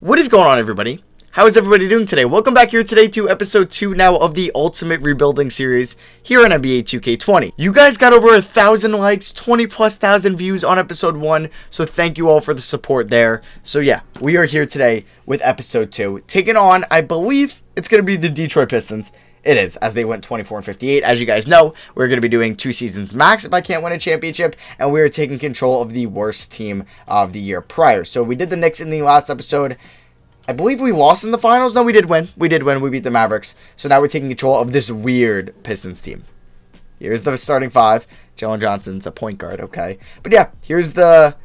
What is going on, everybody? How is everybody doing today? Welcome back here today to episode 2 now of the Ultimate Rebuilding series here on NBA 2K20. You guys got over 1,000 likes, 20,000+ views on episode 1, so thank you all for the support there. So yeah, we are here today with episode 2, taking on, I believe, it's going to be the Detroit Pistons. It is, as they went 24-58. As you guys know, we're going to be doing 2 seasons max if I can't win a championship, and we're taking control of the worst team of the year prior. So we did the Knicks in the last episode. I believe we lost in the finals. No, we did win. We did win. We beat the Mavericks. So now we're taking control of this weird Pistons team. Here's the starting 5. Jalen Johnson's a point guard, okay. But yeah, here's the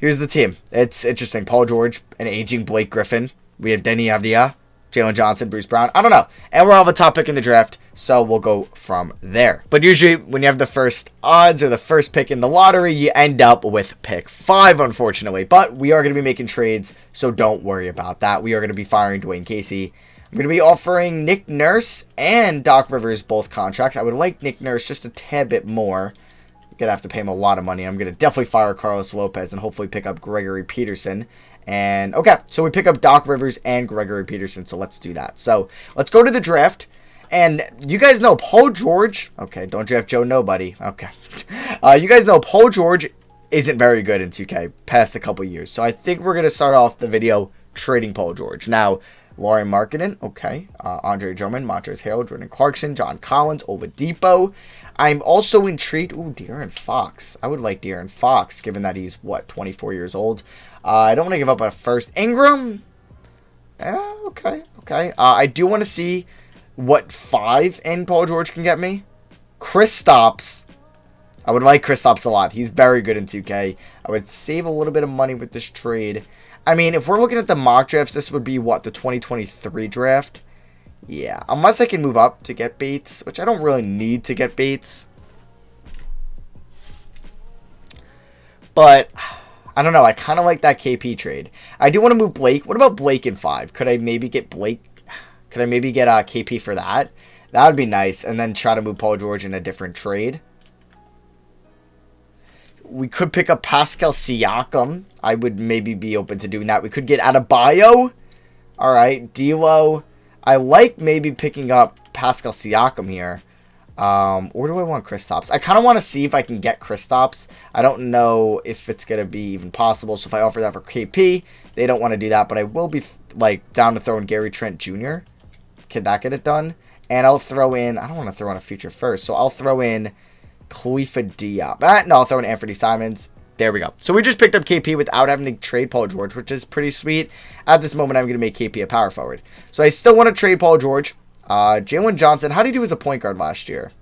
team. It's interesting. Paul George, an aging Blake Griffin. We have Denny Avdia, Jalen Johnson, Bruce Brown. I don't know. And we'll have a top pick in the draft, so we'll go from there. But usually when you have the first odds or the first pick in the lottery, you end up with pick 5, unfortunately. But we are going to be making trades, so don't worry about that. We are going to be firing Dwayne Casey. I'm going to be offering Nick Nurse and Doc Rivers both contracts. I would like Nick Nurse just a tad bit more. You're going to have to pay him a lot of money. I'm going to definitely fire Carlos Lopez and hopefully pick up Gregory Peterson. And, okay, so we pick up Doc Rivers and Gregory Peterson, so let's do that. So, let's go to the draft. And you guys know Paul George, okay, don't draft Joe Nobody, okay. You guys know Paul George isn't very good in 2K past a couple years. So, I think we're going to start off the video trading Paul George. Now, Laurie Markkinen, okay, Andre Drummond, Montrezl Harrell, Jordan Clarkson, John Collins, Oladipo. I'm also intrigued. Ooh, De'Aaron Fox. I would like De'Aaron Fox, given that he's, 24 years old. I don't want to give up a first. Ingram? Okay. I do want to see what 5 in Paul George can get me. Kristaps. I would like Kristaps a lot. He's very good in 2K. I would save a little bit of money with this trade. I mean, if we're looking at the mock drafts, this would be, the 2023 draft? Yeah, unless I can move up to get Bates, which I don't really need to get Bates. But I don't know. I kind of like that KP trade. I do want to move Blake. What about Blake in 5? Could I maybe get Blake? Could I maybe get KP for that? That would be nice. And then try to move Paul George in a different trade. We could pick up Pascal Siakam. I would maybe be open to doing that. We could get Adebayo. All right. D'Lo. I like maybe picking up Pascal Siakam here. Or do I want Kristaps? I kind of want to see if I can get Kristaps. I don't know if it's going to be even possible. So if I offer that for KP, they don't want to do that. But I will be down to throw in Gary Trent Jr. Can that get it done? And I'll throw in, I don't want to throw in a future first. So I'll throw in Khalifa Diop. No, I'll throw in Anthony Simons. There we go. So we just picked up KP without having to trade Paul George, which is pretty sweet. At this moment, I'm going to make KP a power forward. So I still want to trade Paul George. Jalen Johnson, how did he do as a point guard last year?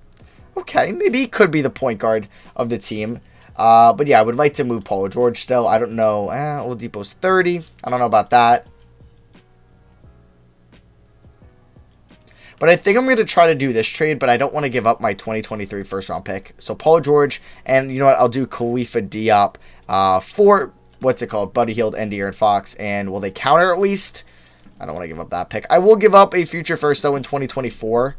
Okay, maybe he could be the point guard of the team. But yeah, I would like to move Paul George still. I don't know. Oladipo's 30. I don't know about that. But I think I'm going to try to do this trade, but I don't want to give up my 2023 first-round pick. So Paul George, and you know what? I'll do Khalifa Diop for, Buddy Hield and De'Aaron Fox. And will they counter at least? I don't want to give up that pick. I will give up a future first, though, in 2024,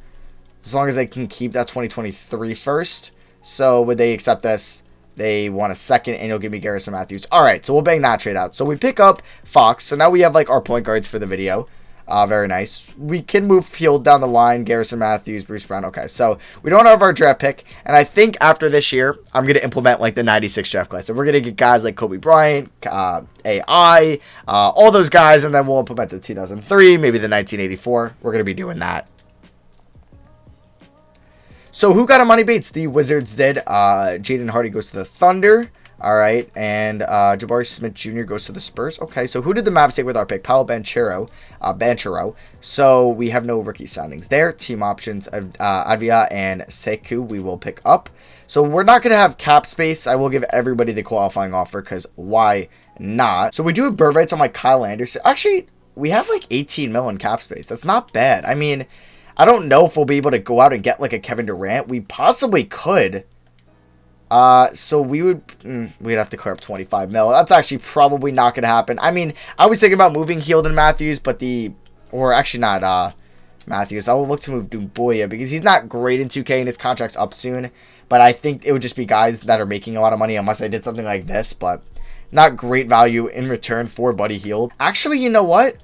as long as I can keep that 2023 first. So would they accept this? They want a second, and you'll give me Garrison Matthews. All right, so we'll bang that trade out. So we pick up Fox. So now we have, our point guards for the video. Very nice. We can move Field down the line. Garrison Matthews, Bruce Brown. Okay, so we don't have our draft pick. And I think after this year, I'm going to implement the 96 draft class. So we're going to get guys like Kobe Bryant, AI, all those guys. And then we'll implement the 2003, maybe the 1984. We're going to be doing that. So who got Amani Bates? The Wizards did. Jaden Hardy goes to the Thunder. All right, and Jabari Smith Jr. goes to the Spurs. Okay, so who did the Mavs take with our pick? Paolo Banchero. So we have no rookie signings there. Team options, Avia and Sekou we will pick up. So we're not going to have cap space. I will give everybody the qualifying offer because why not? So we do have bird rights on Kyle Anderson. Actually, we have 18 mil in cap space. That's not bad. I mean, I don't know if we'll be able to go out and get a Kevin Durant. We possibly could. So we'd have to clear up 25 mil. That's actually probably not going to happen. I mean, I was thinking about moving Hield and Matthews, but actually not, Matthews. I will look to move Dumbuya because he's not great in 2K and his contract's up soon. But I think it would just be guys that are making a lot of money unless I did something like this, but not great value in return for Buddy Hield. Actually, you know what?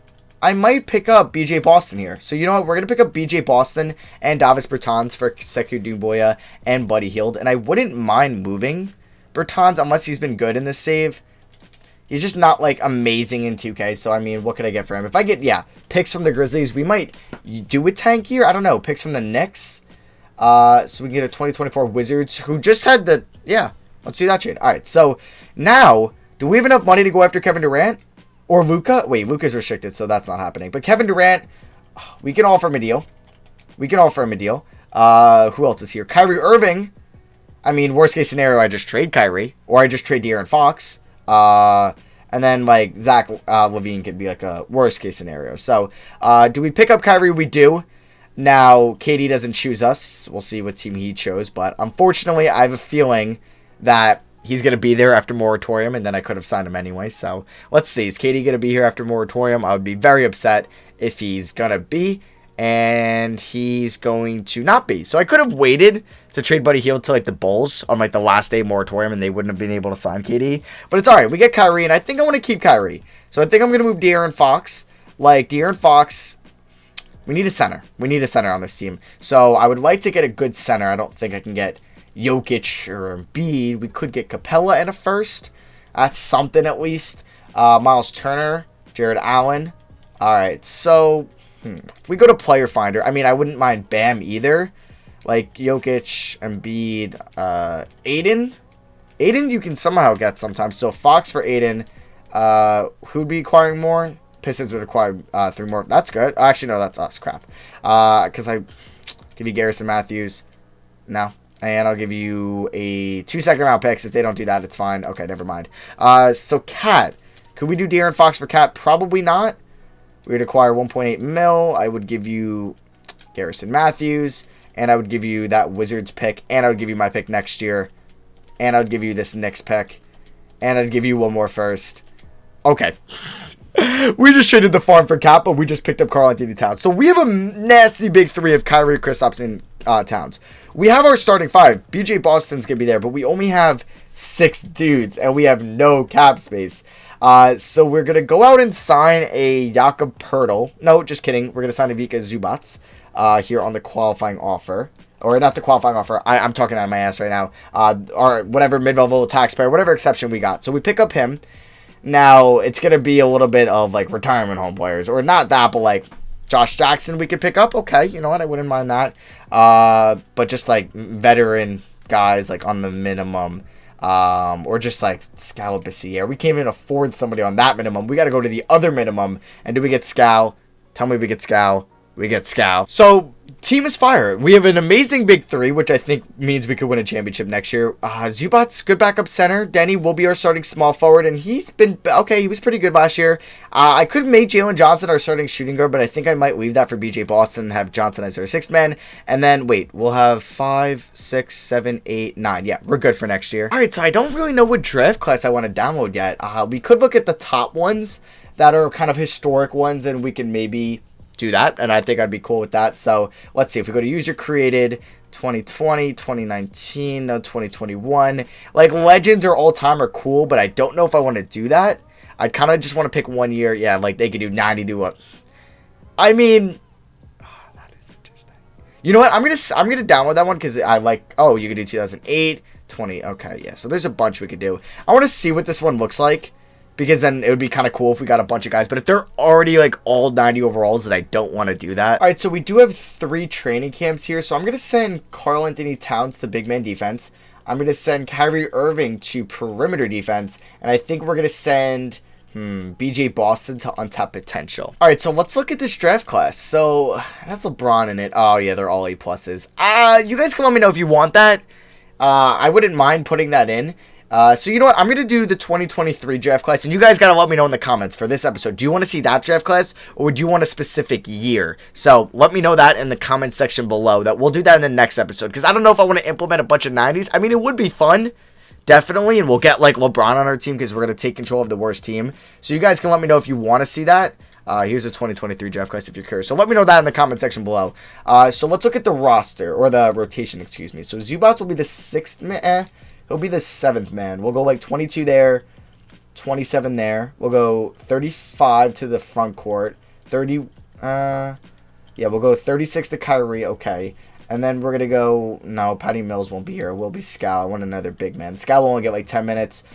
I might pick up BJ Boston here. So you know what? We're going to pick up BJ Boston and Davis Bertans for Sekou Doumbouya and Buddy Hield. And I wouldn't mind moving Bertans unless he's been good in this save. He's just not, like, amazing in 2K. So, I mean, what could I get for him? If I get, yeah, picks from the Grizzlies, we might do a tank here. I don't know. Picks from the Knicks. So we can get a 2024 Wizards who just had the, yeah, let's see that trade. All right, so now, do we have enough money to go after Kevin Durant? Or Luka? Wait, Luka's restricted, so that's not happening. But Kevin Durant, we can offer him a deal. We can offer him a deal. Who else is here? Kyrie Irving. I mean, worst case scenario, I just trade Kyrie. Or I just trade De'Aaron Fox. And then, like, Zach LaVine could be, like, a worst case scenario. So, do we pick up Kyrie? We do. Now, KD doesn't choose us. We'll see what team he chose. But, unfortunately, I have a feeling that he's going to be there after moratorium, and then I could have signed him anyway. So, let's see. Is KD going to be here after moratorium? I would be very upset if he's going to be, and he's going to not be. So, I could have waited to trade Buddy Hield to, like, the Bulls on, like, the last day of moratorium, and they wouldn't have been able to sign KD. But it's all right. We get Kyrie, and I think I want to keep Kyrie. So, I think I'm going to move De'Aaron Fox. Like, De'Aaron Fox, we need a center. We need a center on this team. So, I would like to get a good center. I don't think I can get Jokic or Embiid. We could get Capella in a first. That's something at least. Miles Turner, Jared Allen. All right, so if we go to Player Finder, I mean, I wouldn't mind Bam either. Like Jokic, Embiid, Aiden. Aiden you can somehow get sometimes. So Fox for Aiden. Who'd be acquiring more? Pistons would acquire 3 more. That's good. Actually, no, that's us. Crap. Because I give you Garrison Matthews. No. And I'll give you a 2 second-round picks. If they don't do that, it's fine. Okay, never mind. So, Cat. Could we do De'Aaron Fox for Cat? Probably not. We would acquire 1.8 mil. I would give you Garrison Matthews. And I would give you that Wizards pick. And I would give you my pick next year. And I would give you this Knicks pick. And I'd give you one more first. Okay. We just traded the farm for Cat, but we just picked up Karl-Anthony Towns. So, we have a nasty big 3 of Kyrie, Kristaps, and Towns. We have our starting 5. BJ Boston's going to be there, but we only have 6 dudes, and we have no cap space. So we're going to go out and sign a Jakob Poeltl. No, just kidding. We're going to sign a Vika Zubac here on the qualifying offer. Or not the qualifying offer. I'm talking out of my ass right now. Or whatever mid-level taxpayer, whatever exception we got. So we pick up him. Now, it's going to be a little bit of, like, retirement home players. Or not that, but, like, Josh Jackson we could pick up. Okay, you know what? I wouldn't mind that. But just, like, veteran guys, like, on the minimum. Or just, like, Scalabrine. We can't even afford somebody on that minimum. We got to go to the other minimum. And do we get Scal? Tell me we get Scal. We get Scal. So, team is fire. We have an amazing big 3, which I think means we could win a championship next year. Zubac's good backup center. Denny will be our starting small forward, and he's been, okay, he was pretty good last year. I could make Jalen Johnson our starting shooting guard, but I think I might leave that for BJ Boston and have Johnson as our 6th man. And then, wait, we'll have 5, 6, 7, 8, 9. Yeah, we're good for next year. All right, so I don't really know what draft class I want to download yet. We could look at the top ones that are kind of historic ones, and we can maybe do that, and I think I'd be cool with that. So let's see, if we go to user created 2020, 2019, no, 2021, like legends or all time are cool, but I don't know if I want to do that. I kind of just want to pick 1 year. Yeah, like they could do 90 to a, I mean, that is interesting. You know what, I'm gonna download that one because I like, oh, you could do 2008, 20, okay, yeah, so there's a bunch we could do. I want to see what this one looks like, because then it would be kind of cool if we got a bunch of guys. But if they're already like all 90 overalls, then I don't want to do that. All right, so we do have 3 training camps here. So I'm going to send Karl-Anthony Towns to big man defense. I'm going to send Kyrie Irving to perimeter defense. And I think we're going to send BJ Boston to untapped potential. All right, so let's look at this draft class. So that's LeBron in it. Oh, yeah, they're all A+. You guys can let me know if you want that. I wouldn't mind putting that in. So you know what? I'm going to do the 2023 draft class, and you guys got to let me know in the comments for this episode. Do you want to see that draft class, or do you want a specific year? So let me know that in the comment section below. That we'll do that in the next episode, because I don't know if I want to implement a bunch of 90s. I mean, it would be fun, definitely, and we'll get like LeBron on our team, because we're going to take control of the worst team. So you guys can let me know if you want to see that. Here's the 2023 draft class if you're curious. So let me know that in the comment section below. So let's look at the roster, or the rotation, excuse me. So Zubac will be the 6th man. He'll be the 7th man. We'll go like 22 there, 27 there. We'll go 35 to the front court, 30, yeah, we'll go 36 to Kyrie, okay. And then we're going to go, no, Patty Mills won't be here. It will be Scal. I want another big man. Scal will only get like 10 minutes.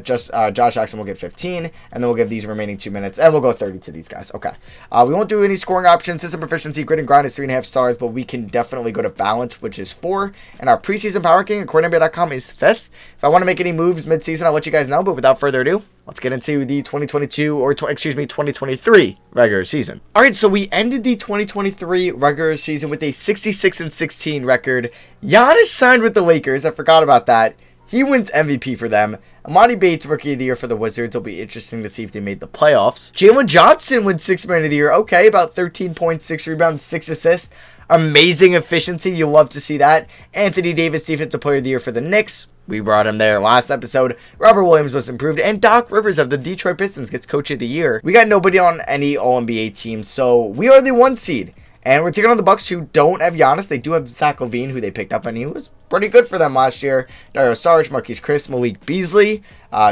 Josh Jackson will get 15. And then we'll give these remaining 2 minutes. And we'll go 30 to these guys. Okay. We won't do any scoring options. System proficiency, grit and grind is 3.5 stars. But we can definitely go to balance, which is 4. And our preseason power ranking, according to NBA.com, is 5th. If I want to make any moves mid-season, I'll let you guys know. But without further ado, let's get into the 2023 regular season. All right, so we ended the 2023 regular season with a 66-16 record. Giannis signed with the Lakers. I forgot about that. He wins MVP for them. Amani Bates, Rookie of the Year for the Wizards. It'll be interesting to see if they made the playoffs. Jalen Johnson wins Sixth Man of the Year. Okay, about 13 points, 6 rebounds, 6 assists. Amazing efficiency. You'll love to see that. Anthony Davis, Defensive Player of the Year for the Knicks. We brought him there last episode. Robert Williams was improved. And Doc Rivers of the Detroit Pistons gets Coach of the Year. We got nobody on any All-NBA team, so we are the 1 seed. And we're taking on the Bucks, who don't have Giannis. They do have Zach LaVine, who they picked up, and he was pretty good for them last year. Dario Saric, Marquise Chris, Malik Beasley,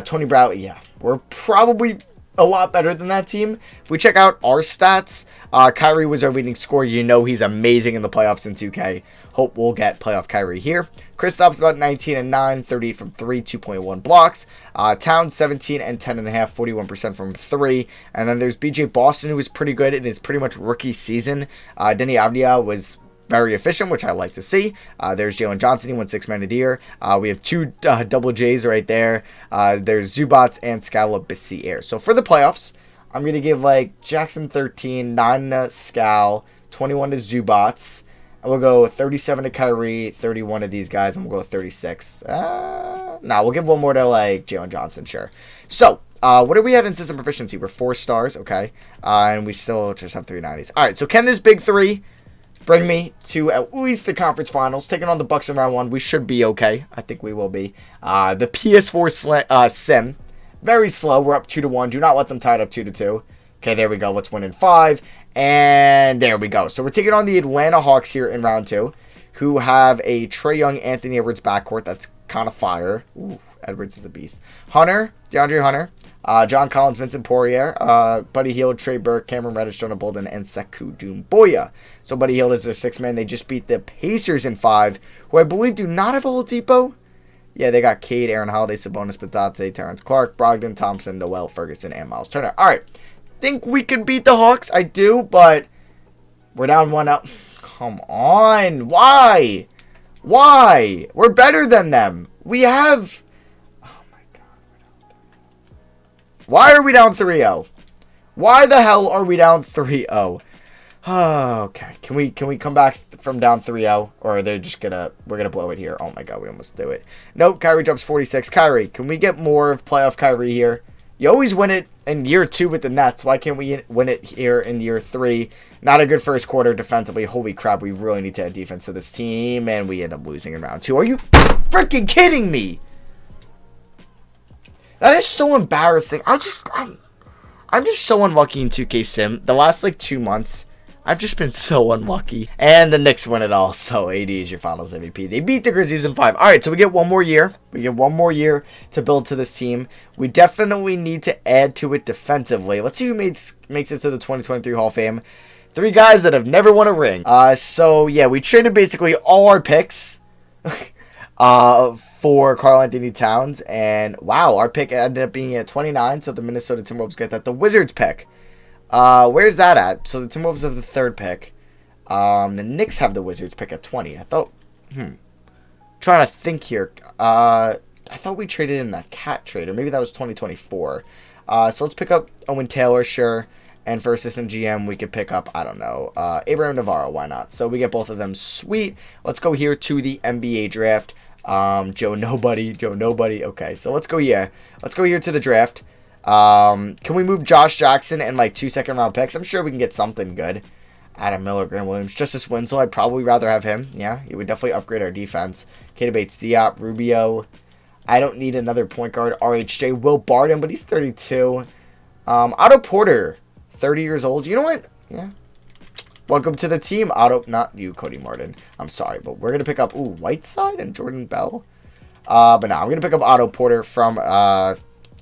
Tony Brown. Yeah, we're probably a lot better than that team. If we check out our stats, Kyrie was our leading scorer. You know he's amazing in the playoffs in 2K. Hope we'll get playoff Kyrie here. Kristaps about 19 and 9, 38 from 3, 2.1 blocks. Towns 17 and 10 and a half, 41% from 3. And then there's BJ Boston, who was pretty good in his pretty much rookie season. Denny Avdia was very efficient, which I like to see. There's Jalen Johnson, he won 6 Man of the Year. We have 2 double J's right there. There's Zubats and Scala Bissiere. So for the playoffs, I'm going to give like Jackson 13, 9 to Scal, 21 to Zubats. And we'll go 37 to Kyrie, 31 to these guys, and we'll go 36. We'll give one more to like Jalen Johnson, sure. So, what are we at in system proficiency? We're 4 stars, okay. And we still just have 390s. All right, so can this big 3 bring me to at least the conference finals? Taking on the Bucks in round 1, we should be okay. I think we will be. The PS4 sim, very slow. We're up 2-1. Do not let them tie it up 2-2. Okay, there we go. Let's win in 5. And there we go. So we're taking on the Atlanta Hawks here in round 2, who have a Trae Young, Anthony Edwards backcourt that's kind of fire. Ooh, Edwards is a beast. Hunter, DeAndre Hunter, John Collins, Vincent Poirier, Buddy Hield, Trey Burke, Cameron Reddish, Jonah Bolden, and Sekou Doumbouya. So Buddy Hield is their 6th man. They just beat the Pacers in 5, who I believe do not have a Oladipo. Yeah, they got Cade, Aaron Holiday, Sabonis, Batatse, Terrence Clark, Brogdon, Thompson, Noel, Ferguson, and Miles Turner. All right. Think we could beat the Hawks? I do, but we're down 1-0. Come on. Why? We're better than them. We have... Oh, my God. Why are we down 3-0? Why the hell are we down 3-0? Oh, okay. Can we come back from down 3-0? Or are they just gonna... We're gonna blow it here. Oh, my God. We almost do it. Nope. Kyrie drops 46. Kyrie, can we get more of playoff Kyrie here? You always win it in year 2 with the Nets. Why can't we win it here in year 3? Not a good first quarter defensively. Holy crap, we really need to add defense to this team, and we end up losing in round 2. Are you freaking kidding me? That is so embarrassing. I'm just so unlucky in 2K Sim. The last like 2 months, I've just been so unlucky. And the Knicks win it all, so AD is your finals MVP. They beat the Grizzlies in 5. All right, so we get 1 more year. We get 1 more year to build to this team. We definitely need to add to it defensively. Let's see who makes it to the 2023 Hall of Fame. 3 guys that have never won a ring. So, yeah, we traded basically all our picks for Karl Anthony Towns. And, wow, our pick ended up being at 29, so the Minnesota Timberwolves get that. The Wizards pick. Where's that at? So the Timberwolves have the 3rd pick. The Knicks have the Wizards pick at 20. I thought, trying to think here. I thought we traded in that cat trade, or maybe that was 2024. So let's pick up Owen Taylor, sure. And for assistant GM, we could pick up, I don't know, Abraham Navarro. Why not? So we get both of them. Sweet. Let's go here to the NBA draft. Joe Nobody. Okay, so let's go here. Let's go here to the draft. Can we move Josh Jackson and like 2 second-round picks? I'm sure we can get something good. Adam Miller, Graham Williams, Justice Winslow. I'd probably rather have him. Yeah, he would definitely upgrade our defense. Keita Bates-Diop, Rubio. I don't need another point guard. RHJ, Will Barton, but he's 32. Otto Porter, 30 years old. You know what? Yeah. Welcome to the team, Otto. Not you, Cody Martin. I'm sorry, but we're going to pick up, Whiteside and Jordan Bell. But no, I'm going to pick up Otto Porter from,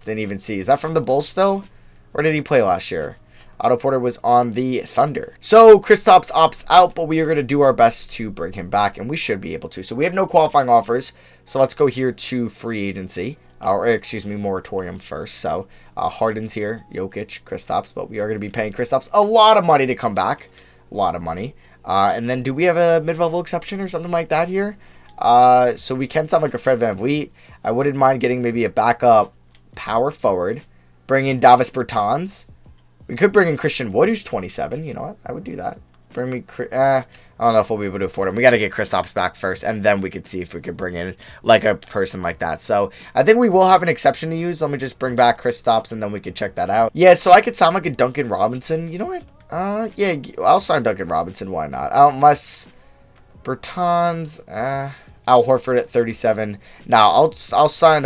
didn't even see. Is that from the Bulls still? Where did he play last year? Otto Porter was on the Thunder. So Kristaps opts out, but we are going to do our best to bring him back, and we should be able to. So we have no qualifying offers. So let's go here to free agency, or excuse me, moratorium first. So Harden's here, Jokic, Kristaps, but we are going to be paying Kristaps a lot of money to come back. A lot of money. And then do we have a mid-level exception or something like that here? So we can sound like a Fred VanVleet. I wouldn't mind getting maybe a backup power forward. Bring in Davis Bertans. We could bring in Christian Wood, who's 27. You know what? I would do that. Bring me... I don't know if we'll be able to afford him. We got to get Kristaps back first, and then we could see if we could bring in like a person like that. So I think we will have an exception to use. Let me just bring back Kristaps, and then we could check that out. Yeah, so I could sound like a Duncan Robinson. You know what? Yeah, I'll sign Duncan Robinson. Why not? Unless Bertans... Al Horford at 37. Now, I'll sign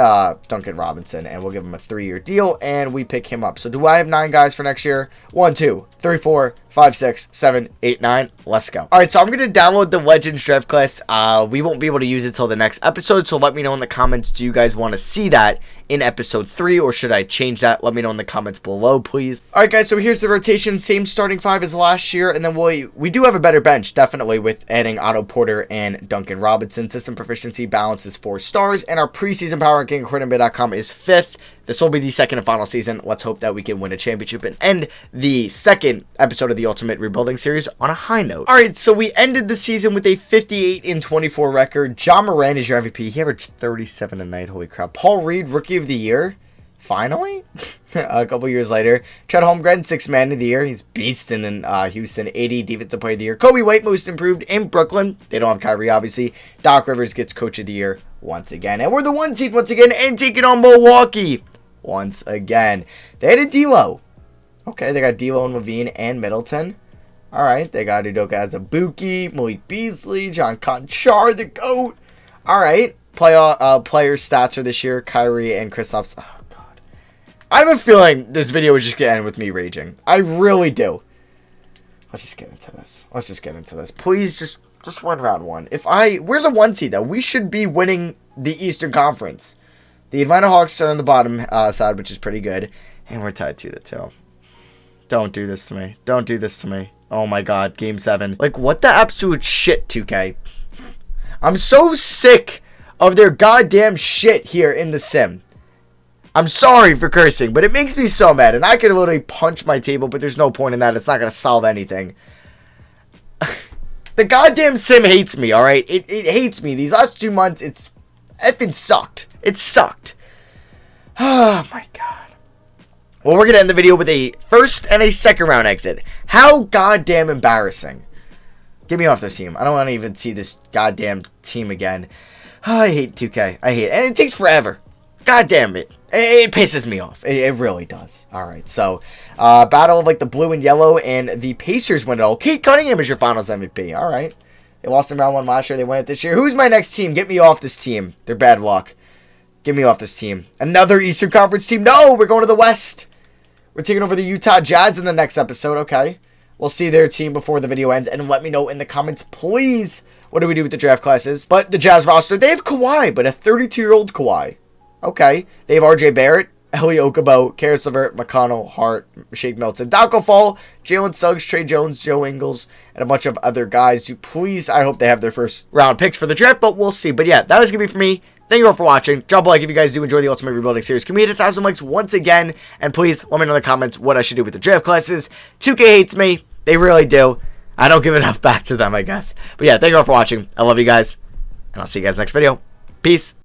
Duncan Robinson, and we'll give him a 3-year deal, and we pick him up. So do I have 9 guys for next year? 1, 2, 3, 4, 5, 6, 7, 8, 9. Let's go. All right, so I'm going to download the Legends draft class. We won't be able to use it till the next episode, so let me know in the comments, do you guys want to see that in episode 3, or should I change that? Let me know in the comments below, please. All right, guys, so here's the rotation. Same starting 5 as last year, and then we do have a better bench, definitely, with adding Otto Porter and Duncan Robinson. System proficiency balance is 4 stars, and our preseason power ranking according to NBA.com is 5th. This will be the second and final season. Let's hope that we can win a championship and end the second episode of the Ultimate Rebuilding Series on a high note. All right, so we ended the season with a 58-24 record. Ja Morant is your MVP. He averaged 37 a night. Holy crap. Paul Reed, Rookie of the Year. Finally? A couple years later. Chet Holmgren, 6th Man of the Year. He's beasting in Houston. 80 Defensive Player of the Year. Kobe White, Most Improved in Brooklyn. They don't have Kyrie, obviously. Doc Rivers gets Coach of the Year once again. And we're the 1 seed once again and taking on Milwaukee once again. They had a D'Lo. Okay, they got D'Lo and Levine and Middleton. All right, they got Udoka Azubuike, Malik Beasley, John Conchar, the GOAT. All right, player stats for this year, Kyrie and Kristaps. Oh, God. I have a feeling this video is just going to end with me raging. I really do. Let's just get into this. Please just win round 1. We're the 1 seed, though. We should be winning the Eastern Conference. The Atlanta Hawks are on the bottom side, which is pretty good. And we're tied 2-2. Don't do this to me. Don't do this to me. Oh my God, Game 7. Like, what the absolute shit, 2K? I'm so sick of their goddamn shit here in the sim. I'm sorry for cursing, but it makes me so mad. And I could literally punch my table, but there's no point in that. It's not going to solve anything. The goddamn sim hates me, alright? It hates me. These last 2 months, it's effing sucked. It sucked. Oh my God. Well, we're going to end the video with a first and a second round exit. How goddamn embarrassing. Get me off this team. I don't want to even see this goddamn team again. Oh, I hate 2K. I hate it. And it takes forever. God damn it. It pisses me off. It really does. Alright, so battle of like the blue and yellow, and the Pacers win it all. Kate Cunningham is your finals MVP. Alright. They lost in round 1 last year. They win it this year. Who's my next team? Get me off this team. They're bad luck. Get me off this team. Another Eastern Conference team. No, we're going to the West. We're taking over the Utah Jazz in the next episode. Okay. We'll see their team before the video ends. And let me know in the comments, please, what do we do with the draft classes? But the Jazz roster, they have Kawhi, but a 32-year-old Kawhi. Okay. They have RJ Barrett, Eli Okabo, Karis LeVert, McConnell, Hart, Shake Milton, Dako Fall, Jalen Suggs, Trey Jones, Joe Ingles, and a bunch of other guys who, please, I hope they have their first round picks for the draft, but we'll see. But yeah, that is going to be for me. Thank you all for watching. Drop a like if you guys do enjoy the Ultimate Rebuilding Series. Can we hit 1,000 likes once again? And please, let me know in the comments what I should do with the draft classes. 2K hates me. They really do. I don't give enough back to them, I guess. But yeah, thank you all for watching. I love you guys. And I'll see you guys next video. Peace.